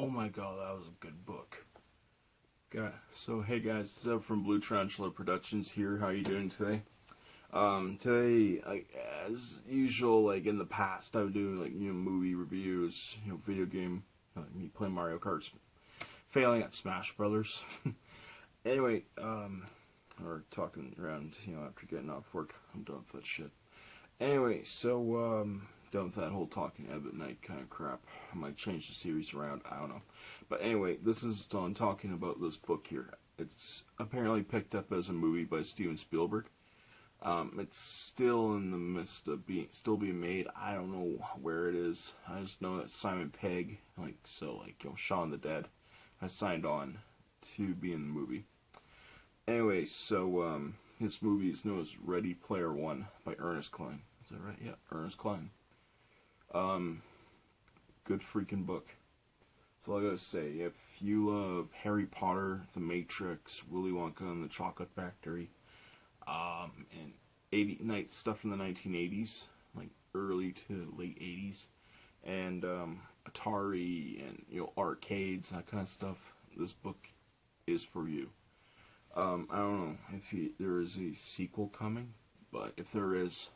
Oh my god, that was a good book. So hey guys, it's Zeb from Blue Tarantula Productions here. How you doing today? Today, as usual, like in the past, I would do movie reviews, video game, me playing Mario Kart, failing at Smash Brothers. Anyway, or talking around, after getting off work. I'm done with that shit. Anyway, so done with that whole talking at night kind of crap. I might change the series around, I don't know. But anyway, this is on talking about this book here. It's apparently picked up as a movie by Steven Spielberg. It's still in the midst of still being made. I don't know where it is. I just know that Simon Pegg, Shaun the Dead, has signed on to be in the movie. Anyway, so this movie is known as Ready Player One by Ernest Cline. Is that right? Yeah, Ernest Cline. Good freaking book. That's all I gotta say. If you love Harry Potter, The Matrix, Willy Wonka and the Chocolate Factory, and stuff in the 1980s, like early to late 80s, and Atari and arcades, that kind of stuff, this book is for you. I don't know if there is a sequel coming, but if there is,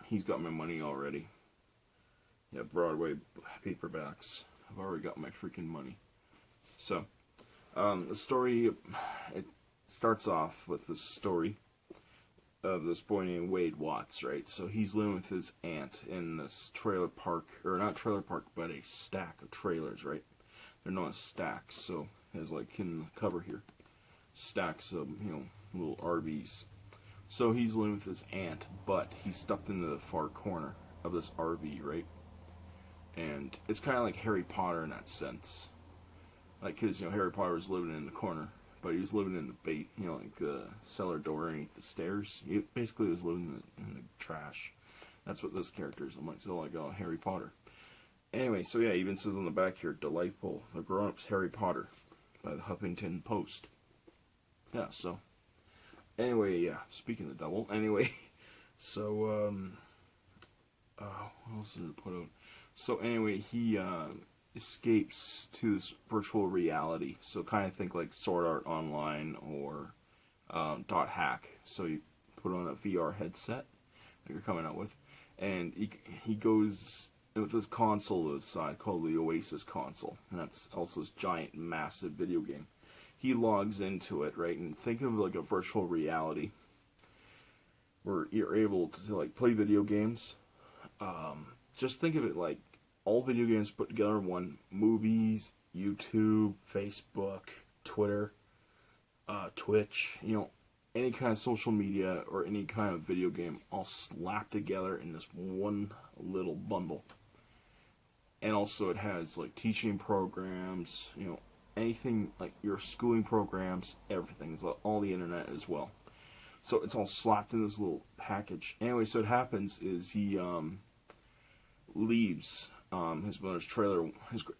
he's got my money already. Yeah, Broadway paperbacks. I've already got my freaking money. So, the story, it starts off with this story of this boy named Wade Watts, right? So he's living with his aunt in this trailer park, or not trailer park, but a stack of trailers, right? They're known as stacks, so there's in the cover here, stacks of, little RVs. So he's living with his aunt, but he's stuck into the far corner of this RV, right? And it's kind of like Harry Potter in that sense. Because, Harry Potter was living in the corner, but he was living in the the cellar door underneath the stairs. He basically was living in the trash. That's what this character is. I'm oh, Harry Potter. Anyway, so yeah, even says on the back here, delightful, the grown-ups Harry Potter, by the Huffington Post. Yeah, so, anyway, yeah, speaking of the devil, anyway, so, what else did it put out? So anyway, he escapes to this virtual reality. So kind of think like Sword Art Online or Dot Hack. So you put on a VR headset that you're coming out with, and he goes with this console to the side called the Oasis console, and that's also this giant, massive video game. He logs into it, right, and think of like a virtual reality where you're able to play video games. Just think of it like all video games put together in one. Movies, YouTube, Facebook, Twitter, Twitch, any kind of social media or any kind of video game all slapped together in this one little bundle. And also it has teaching programs, anything your schooling programs, everything. It's all the internet as well. So it's all slapped in this little package. Anyway, so what happens is he leaves his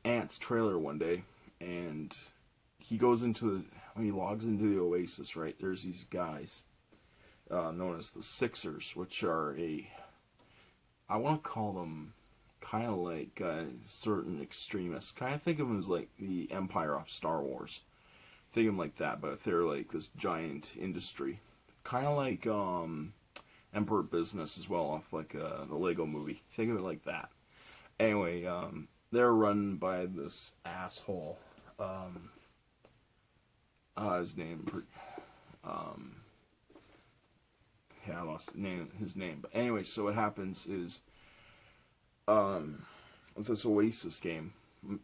aunt's trailer one day, and he goes he logs into the Oasis, right? There's these guys known as the Sixers, which are I want to call them kind of like certain extremists. Kind of think of them as like the Empire of Star Wars. Think of them like that, but they're like this giant industry. Kind of like Emperor Business as well, off the Lego movie. Think of it like that. Anyway, they're run by this asshole. His name. I lost his name. But anyway, so what happens is, it's this Oasis game.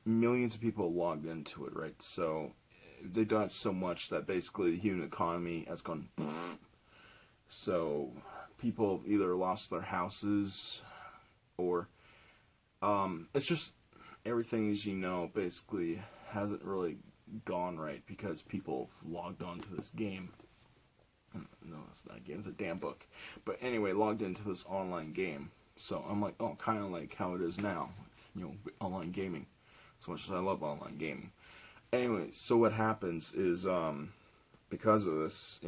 Millions of people logged into it, right? So they've done it so much that basically the human economy has gone. So people have either lost their houses or it's just everything, as basically hasn't really gone right because people logged on to this game. No, it's not a game, it's a damn book. But anyway, logged into this online game. So I'm like, oh, kind of like how it is now with, online gaming. As much as I love online gaming. Anyway, so what happens is, because of this,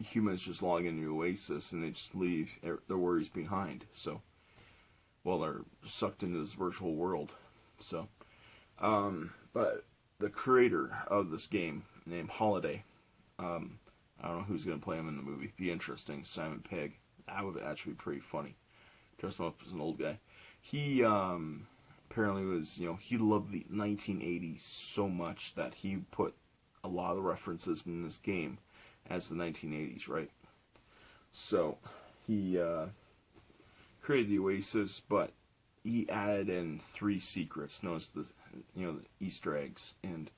humans just log into Oasis and they just leave their worries behind. So, they're sucked into this virtual world. So, But the creator of this game, named Holiday, I don't know who's going to play him in the movie. Be interesting. Simon Pegg. That would actually be pretty funny. Dress him up as an old guy. He apparently was, he loved the 1980s so much that he put a lot of the references in this game as the 1980s, right? So he created the Oasis, but he added in 3 secrets known as the Easter eggs, and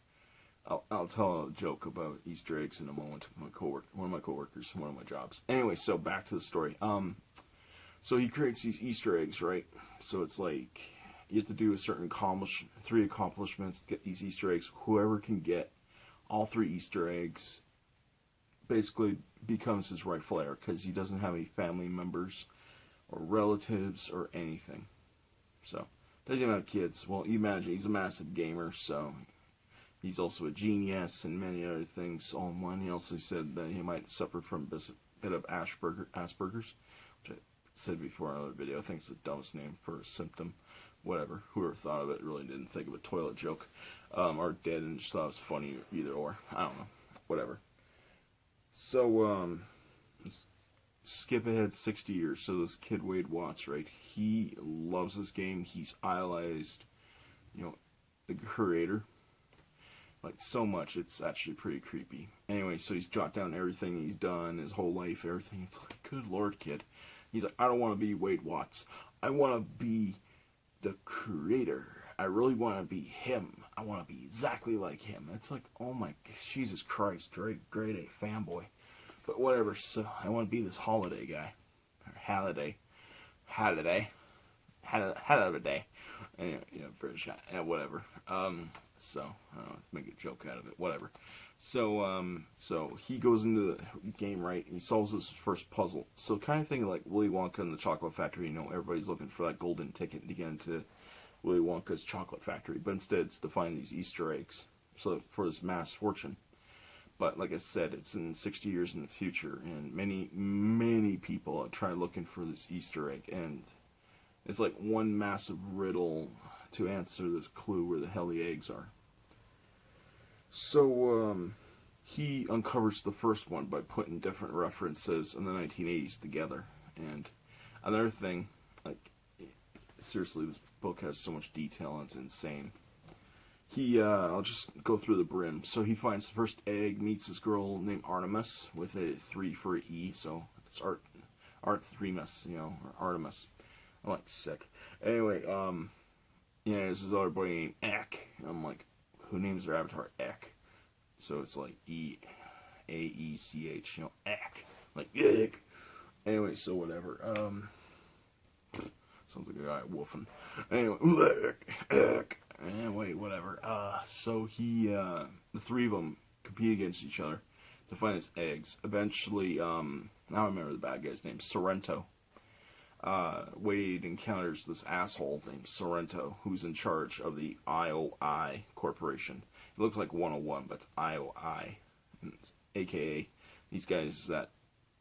I'll tell a joke about Easter eggs in a moment. One of my coworkers, one of my jobs. Anyway, so back to the story. So he creates these Easter eggs, right? So it's like you have to do a certain 3 accomplishments to get these Easter eggs. Whoever can get all 3 Easter eggs basically becomes his rightful heir, because he doesn't have any family members or relatives or anything. So doesn't even have kids. Well, you imagine he's a massive gamer, so he's also a genius and many other things all in one. He also said that he might suffer from a bit of Asperger's, which I said before in another video. I think it's the dumbest name for a symptom. Whatever. Whoever thought of it really didn't think of a toilet joke. Or did and just thought it was funny, either or. I don't know. Whatever. So, skip ahead 60 years. So this kid Wade Watts, right? He loves this game. He's idolized, the creator. Like, so much, it's actually pretty creepy. Anyway, so he's jotted down everything he's done, his whole life, everything. It's like, good lord, kid. He's like, I don't want to be Wade Watts. I want to be the creator. I really want to be him. I want to be exactly like him. It's like, oh my, Jesus Christ, grade A fanboy. But whatever, so I want to be this Holiday guy. Or Halliday. Anyway, British guy. Yeah, whatever. So, I don't know, let's make a joke out of it. Whatever. So he goes into the game, right, and he solves his first puzzle. So kind of thing like Willy Wonka and the Chocolate Factory, everybody's looking for that golden ticket to get into Willy Wonka's Chocolate Factory. But instead, it's to find these Easter eggs. So, for this mass fortune. But like I said, it's in 60 years in the future, and many, many people are trying looking for this Easter egg, and it's like one massive riddle to answer this clue where the hell the eggs are. So, he uncovers the first one by putting different references in the 1980s together. And another thing, like, seriously, this book has so much detail, and it's insane. I'll just go through the brim. So he finds the first egg, meets this girl named Artemis, with a 3 for E, so it's Artemis, or Artemis. I'm like, sick. Anyway, there's this other boy named Ek. I'm like, who names their avatar Ek? So it's like E-A-E-C-H, Ek. Like, Ek. Anyway, so whatever. Sounds like a guy woofing. Anyway, Ek. Anyway, whatever. So the 3 of them compete against each other to find his eggs. Eventually, now I remember the bad guy's name, Sorrento. Wade encounters this asshole named Sorrento, who's in charge of the IOI Corporation. It looks like 101, but it's IOI, aka these guys that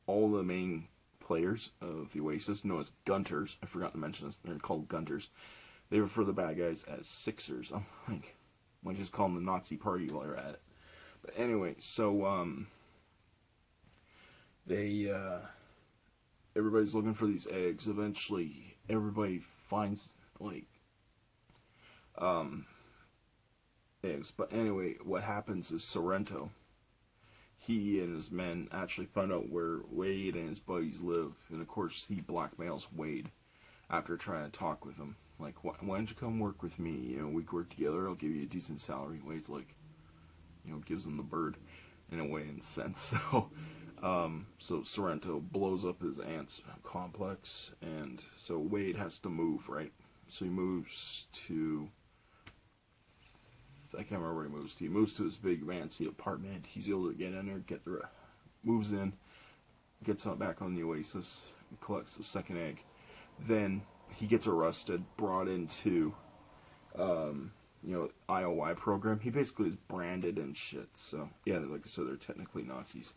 all the main players of the Oasis know as Gunters. I forgot to mention this. They're called Gunters. They refer the bad guys as Sixers. I'm like, why just call them the Nazi party while you're at it? But anyway, so everybody's looking for these eggs. Eventually, everybody finds eggs. But anyway, what happens is Sorrento, he and his men actually find out where Wade and his buddies live, and of course he blackmails Wade after trying to talk with him. Like, why don't you come work with me? We can work together. I'll give you a decent salary. Wade's like, gives him the bird in a way, in a sense. So Sorrento blows up his aunt's complex, and so Wade has to move, right? So he moves to, I can't remember where he moves to. He moves to his big fancy apartment. He's able to get in there, moves in, gets out back on the Oasis, collects the second egg. Then he gets arrested, brought into, IOI program. He basically is branded and shit. So, yeah, like I said, they're technically Nazis.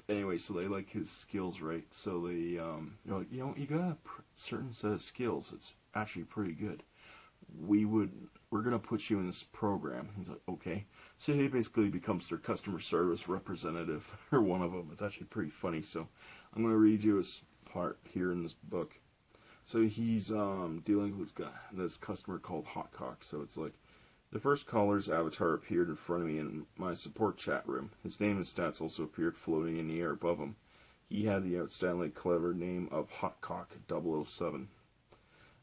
Anyway, so they like his skills, right? So they, they're like, you got a certain set of skills. It's actually pretty good. we're gonna put you in this program. He's like, okay. So he basically becomes their customer service representative, or one of them. It's actually pretty funny. So I'm gonna read you this part here in this book. So he's dealing with this customer called Hotcock. So it's like, the first caller's avatar appeared in front of me in my support chat room. His name and stats also appeared floating in the air above him. He had the outstandingly clever name of Hotcock 007.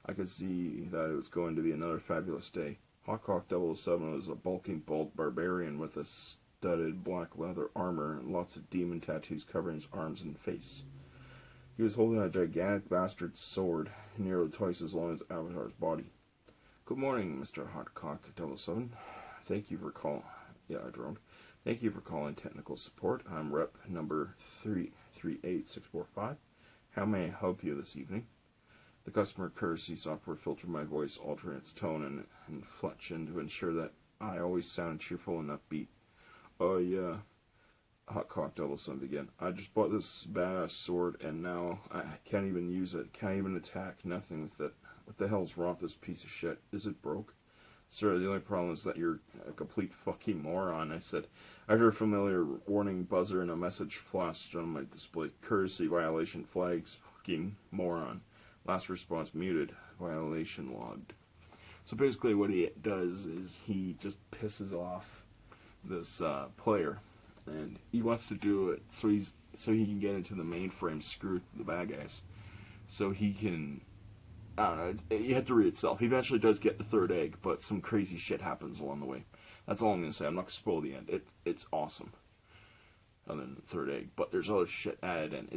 I could see that it was going to be another fabulous day. Hotcock 007 was a bulking, bald barbarian with a studded black leather armor and lots of demon tattoos covering his arms and face. He was holding a gigantic bastard sword, nearly twice as long as Avatar's body. Good morning, Mr. Hotcock 007. Thank you for calling. Yeah, I droned. Thank you for calling technical support. I'm rep number 338645. How may I help you this evening? The customer courtesy software filtered my voice, altering its tone and inflection to ensure that I always sounded cheerful and upbeat. Oh, yeah. Hotcock 007 began. I just bought this badass sword, and now I can't even use it. Can't even attack. Nothing with it. What the hell's wrong with this piece of shit? Is it broke? Sir, the only problem is that you're a complete fucking moron, I said. I heard a familiar warning buzzer and a message flashed on my display. Courtesy violation flags. Fucking moron. Last response muted. Violation logged. So basically what he does is he just pisses off this player. And he wants to do it so he can get into the mainframe, screw the bad guys. So he can... I don't know, you have to read itself. He eventually does get the third egg, but some crazy shit happens along the way. That's all I'm going to say. I'm not going to spoil the end. It's awesome. Other than the third egg. But there's other shit added in.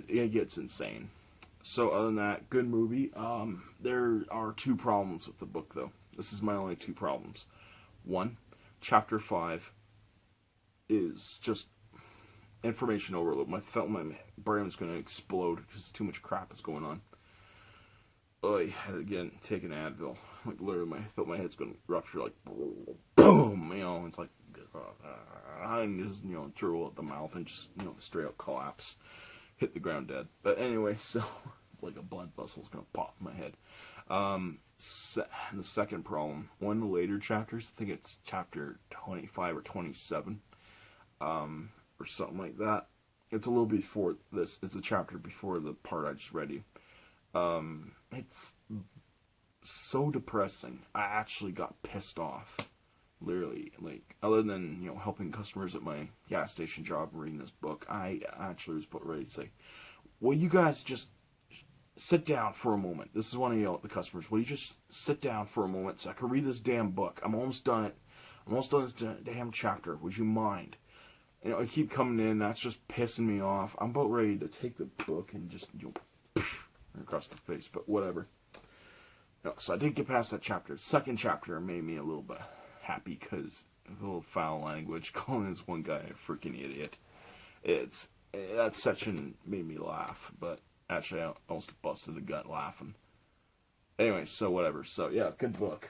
It gets insane. So other than that, good movie. There are two problems with the book, though. This is my only two problems. One, Chapter 5 is just information overload. I felt my brain was going to explode because too much crap is going on. I had again take an Advil. Like literally, I felt my head's going to rupture. Like boom, it's like I just drool at the mouth and just straight up collapse, hit the ground dead. But anyway, so like a blood vessel's going to pop in my head. The second problem, one of the later chapters, I think it's chapter 25 or 27, or something like that. It's a little before this. It's a chapter before the part I just read you. It's so depressing. I actually got pissed off. Literally, like, other than, helping customers at my gas station job and reading this book, I actually was about ready to say, will you guys just sit down for a moment? This is when I yell at the customers. Will you just sit down for a moment so I can read this damn book? I'm almost done it. I'm almost done this damn chapter. Would you mind? I keep coming in. That's just pissing me off. I'm about ready to take the book and just, across the face, but whatever. So I did get past that chapter. Second chapter made me a little bit happy because a little foul language, calling this one guy a freaking idiot. That section made me laugh, but actually I almost busted a gut laughing. Anyway, so whatever. So yeah, good book.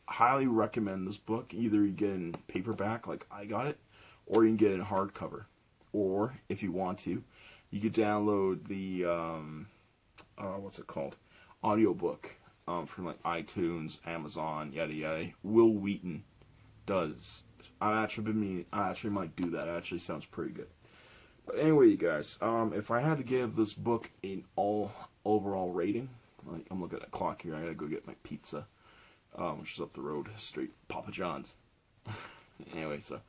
Highly recommend this book. Either you get it in paperback like I got it, or you can get it in hardcover. Or if you want to, you could download the what's it called? Audiobook from like iTunes, Amazon, yada yada. Will Wheaton does. I actually might do that. It actually sounds pretty good. But anyway, you guys, if I had to give this book an overall rating, like I'm looking at a clock here, I gotta go get my pizza, which is up the road, straight Papa John's. Anyway, so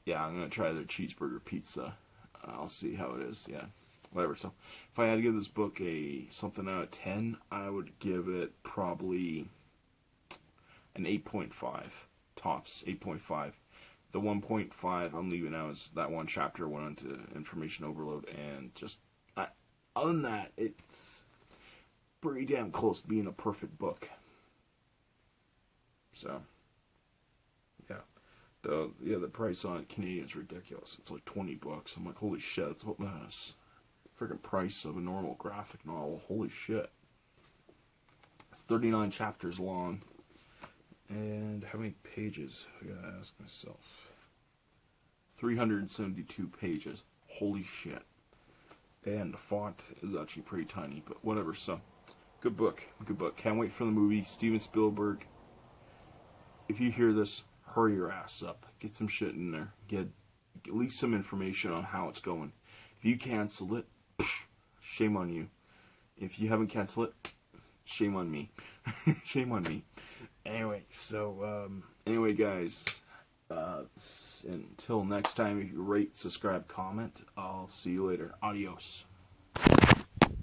yeah, I'm gonna try their cheeseburger pizza. I'll see how it is. Yeah, whatever. So if I had to give this book a something out of 10, I would give it probably an 8.5 tops. 8.5. The 1.5 I'm leaving out is that one chapter went into information overload, and just other than that, it's pretty damn close to being a perfect book. So yeah. The price on it Canadian is ridiculous. It's like $20. I'm like, holy shit, that's what the freaking price of a normal graphic novel. Holy shit. It's 39 chapters long. And how many pages? I gotta ask myself. 372 pages. Holy shit. And the font is actually pretty tiny, but whatever. So, Good book. Good book. Can't wait for the movie. Steven Spielberg. If you hear this, hurry your ass up. Get some shit in there. Get at least some information on how it's going. If you cancel it, shame on you. If you haven't canceled it, shame on me. Shame on me. Anyway, anyway, guys, until next time, if you rate, subscribe, comment, I'll see you later. Adios.